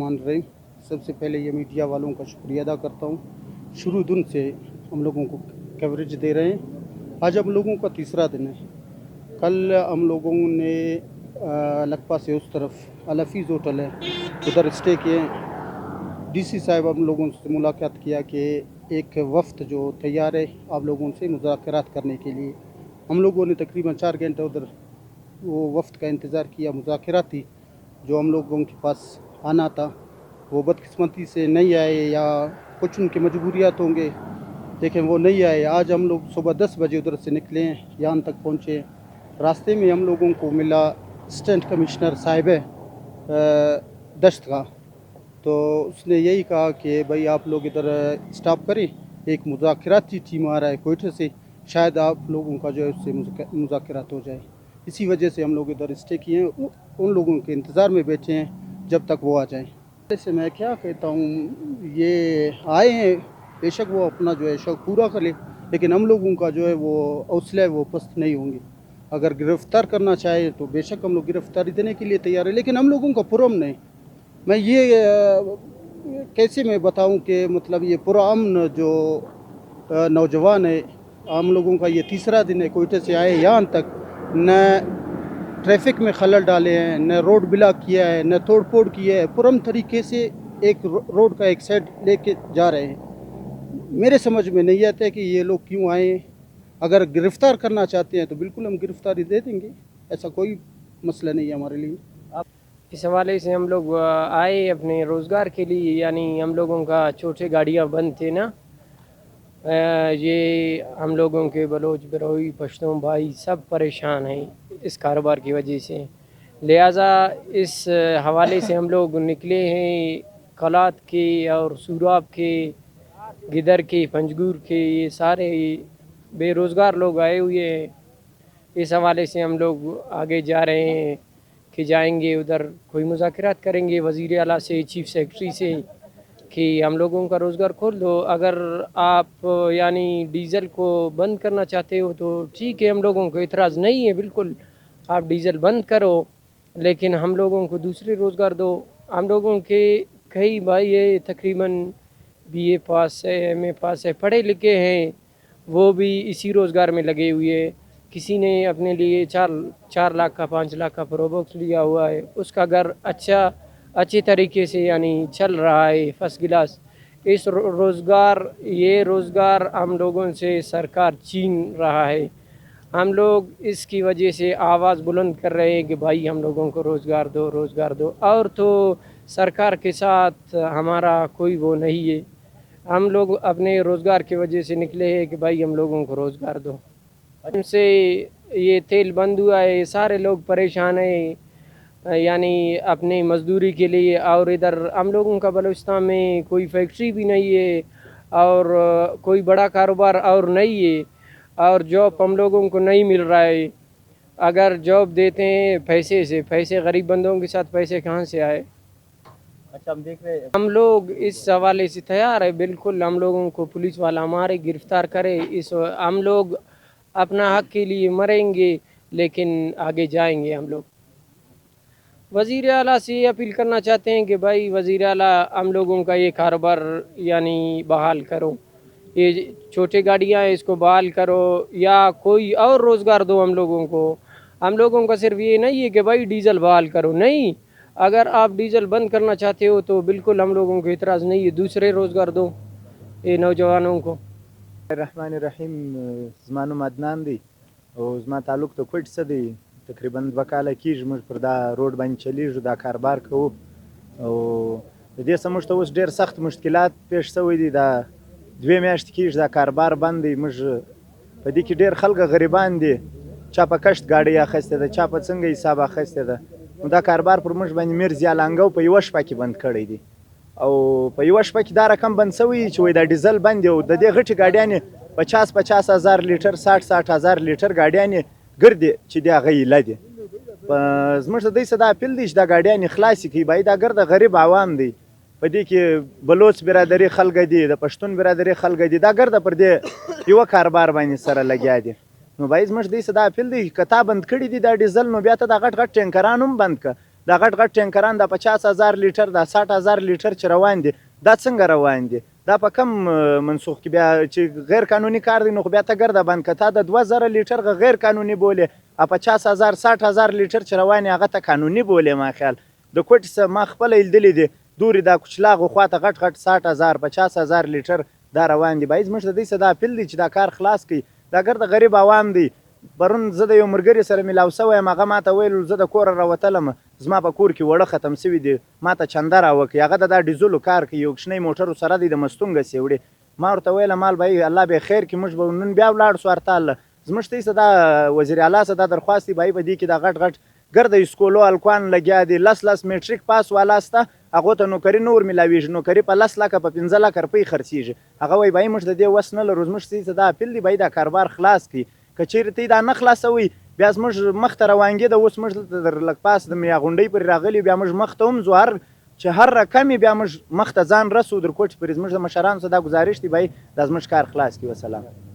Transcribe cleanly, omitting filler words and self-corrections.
मान रहे। सबसे पहले ये मीडिया वालों का शुक्रिया अदा करता हूँ। शुरू दिन से हम लोगों को कवरेज दे रहे हैं। आज हम लोगों का तीसरा दिन है। कल हम लोगों ने लकपा से उस तरफ अलफीज़ होटल है उधर स्टे किए। डीसी साहब हम लोगों से मुलाकात किया कि एक वफ्द जो तैयार है आप लोगों से मुज़ाकरात करने के लिए। हम लोगों ने तकरीबन 4 घंटे उधर वो वफ्द का इंतज़ार किया। मुज़ाकरात थी जो हम लोगों के पास आना था, वो बदकिस्मती से नहीं आए या कुछ उनकी मजबूरियात होंगे, लेकिन वो नहीं आए। आज हम लोग सुबह 10 बजे उधर से निकले हैं, यहाँ तक पहुँचे। रास्ते में हम लोगों को मिला असिस्टेंट कमिश्नर साहिब दश्त का, तो उसने यही कहा कि भाई आप लोग इधर स्टॉप करें, एक मुज़ाकराती टीम आ रहा है कोयटे से, शायद आप लोगों का जो है उससे मुज़ाकरात हो जाए। इसी वजह से हम लोग इधर स्टे किए हैं, उन लोगों के इंतज़ार में बैठे हैं जब तक वो आ जाएं। ऐसे मैं क्या कहता हूँ, ये आए हैं, बेशक वो अपना जो है शौक़ पूरा कर ले, लेकिन हम लोगों का जो है वो हौसला है वो पस्त नहीं होंगे। अगर गिरफ़्तार करना चाहे तो बेशक हम लोग गिरफ़्तारी देने के लिए तैयार है, लेकिन हम लोगों का पुरअमन है। मैं ये कैसे मैं बताऊं कि मतलब ये पुरअमन जो नौजवान है, हम लोगों का ये तीसरा दिन है कोयटे से आए यहाँ तक, न ट्रैफिक में खलल डाले हैं, न रोड ब्लॉक किया है, न तोड़ फोड़ किया है, पुरअमन तरीके से एक रोड का एक साइड लेके जा रहे हैं। मेरे समझ में नहीं आता है कि ये लोग क्यों आए। अगर गिरफ़्तार करना चाहते हैं तो बिल्कुल हम गिरफ़्तारी दे देंगे, ऐसा कोई मसला नहीं है हमारे लिए। इस हवाले से हम लोग आए अपने रोज़गार के लिए, यानी हम लोगों का छोटे गाड़ियाँ बंद थे ना, ये हम लोगों के बलोच बरोई पश्तून भाई सब परेशान हैं इस कारोबार की वजह से। लिहाजा इस हवाले से हम लोग निकले हैं। कलात के और सूराब के, गिदर के, पंजगूर के, ये सारे बेरोज़गार लोग आए हुए हैं। इस हवाले से हम लोग आगे जा रहे हैं कि जाएंगे उधर कोई मुज़ाकरात करेंगे वज़ीर आला से, चीफ़ सेक्रेटरी से, कि हम लोगों का रोज़गार खोल दो। अगर आप यानी डीज़ल को बंद करना चाहते हो तो ठीक है, हम लोगों को इतराज़ नहीं है, बिल्कुल आप डीज़ल बंद करो, लेकिन हम लोगों को दूसरे रोज़गार दो। हम लोगों के कई भाई ये तकरीबन BA पास है, MA पास है, पढ़े लिखे हैं, वो भी इसी रोज़गार में लगे हुए हैं। किसी ने अपने लिए 4 लाख का 5 लाख का प्रोबॉक्स लिया हुआ है, उसका घर अच्छे तरीके से यानी चल रहा है फर्स्ट क्लास। इस ये रोज़गार हम लोगों से सरकार छीन रहा है। हम लोग इसकी वजह से आवाज़ बुलंद कर रहे हैं कि भाई हम लोगों को रोज़गार दो, रोज़गार दो। और तो सरकार के साथ हमारा कोई वो नहीं है, हम लोग अपने रोज़गार की वजह से निकले हैं कि भाई हम लोगों को रोज़गार दो। हमसे ये तेल बंद हुआ है, सारे लोग परेशान हैं यानी अपने मज़दूरी के लिए। और इधर हम लोगों का बलूचिस्तान में कोई फैक्ट्री भी नहीं है और कोई बड़ा कारोबार और नहीं है, और जॉब हम लोगों को नहीं मिल रहा है। अगर जॉब देते हैं पैसे से, पैसे गरीब बंदों के साथ पैसे कहाँ से आए। अच्छा, हम देख रहे हैं हम लोग इस हवाले से तैयार है, बिल्कुल हम लोगों को पुलिस वाला हमारे गिरफ़्तार करे, इस हम लोग अपना हक़ के लिए मरेंगे, लेकिन आगे जाएंगे। हम लोग वज़ीर आला से ये अपील करना चाहते हैं कि भाई वज़ीर आला हम लोगों का ये कारोबार यानी बहाल करो, ये छोटे गाड़ियाँ हैं इसको बहाल करो, या कोई और रोज़गार दो हम लोगों को। हम लोगों का सिर्फ ये नहीं है कि भाई डीज़ल बहाल करो, नहीं, अगर आप डीज़ल बंद करना चाहते हो तो बिल्कुल हम लोगों को इतराज़ नहीं है, दूसरे रोज़गार दो ये नौजवानों को। الرحمن الرحیم. زما نوم عدنان دی او زما تعلق د کوټ څخه دی. تقریبا 2 کاله کېږي موږ پر دا روډ باندې چلیږو، دا کاروبار کوو، او د دې څخه موږ ته اوس ډېر سخت مشکلات پیښ شوي دي. دا 2 میاشتې کېږي دا کاروبار بند دی. موږ په دې کې ډېر خلک غریبان دي، چا په کشت ګاډۍ اخیستې ده، چا په څنګه حساب اخیستې ده. نو دا کاروبار پر موږ باندې میر زیالانګو په یوه شپه کې بند کړی دی، او په یوه شپه کې دا رقم بند شوی چې وایي دا ډیزل بند دی، او د دې غټې ګاډیانې 50 هزار لیټر 60 هزار لیټر ګاډیانې ګرځي چې د هغه ایله دي. زموږ ته دوی څه دا اپیل دی چې دا ګاډیانې خلاصې کړي. باید دا ګرده غریب عوام دی، په دې کې بلوچ برادري خلک دي، د پښتون برادري خلک دي، دا ګرده پر دې یوه کاروبار باندې سره لګیا دي. نو باید زموږ دوی څه دا اپیل دی که تا بند کړي دي دا ډیزل، نو بیا ته دا غټ غټ ټینکران هم بند کړه. دا غټ غټ ټینکران دا 50,000 لیټر دا 60,000 لیټر چې روان دي دا څنګه روان دي دا په کم منسوخ کې بیا چې غیر قانوني کار دی نو خو بیا ته ګرده بند که تا د 2000 لیټر غیر قانوني بولې 50,000 60,000 لیټر چې روان هغه ته قانوني بولې ما خیال د کوټې څه ما خپله لیدلې دي دورې دا کوچلاغو خواته غټ غټ 60,000 50,000 لیټر دا روان دي باید زموږ د دوی څه دا اپیل دی چې دا کار خلاص کړي دا ګرده غریب عوام دی پرون زه د یو ملګري سره میلاو سوی یم هغه ماته ویل زه د کوره راوتلم زما په کور کې وړه ختم سوي دي ماته چنده راوکړي هغه د دا ډیزلو کار کوي یو کوچنی موټرو سره دی د مستونګه سې وړي ما ورته ویله مال به الله به خیر کړي موږ به نن بیا ولاړ سو هرتاله زموږ ته څه دا وزیر اعلی څه دا درخواست دی به دې کې دا غټ غټ ګرده اسکولو هلکان لګیا دي 10 میټریک پاس والا سته هغو ته نوکري نور میلاویږي نوکري په 10 لکه په 15 لکه روپۍ خرڅېږي هغه وایي بهی موږ د دې وس نه لرو زموږ څه دا اپیل دی بهی دا کاروبار خلاص کړي که چیرې ته دا نه خلاصوي بیا زموږ مخ ته روانګېده اوس موږ در لږ پاس د میا غونډۍ پرې راغلي بیا موږ مخ ته هم ځو چې هر رقم بیا موږ مخ ته ځان رسو در کوټې پورې زموږ د مشرانو څخه دا ګزارش دی بهی دا زموږ کار خلاص کړي وسلام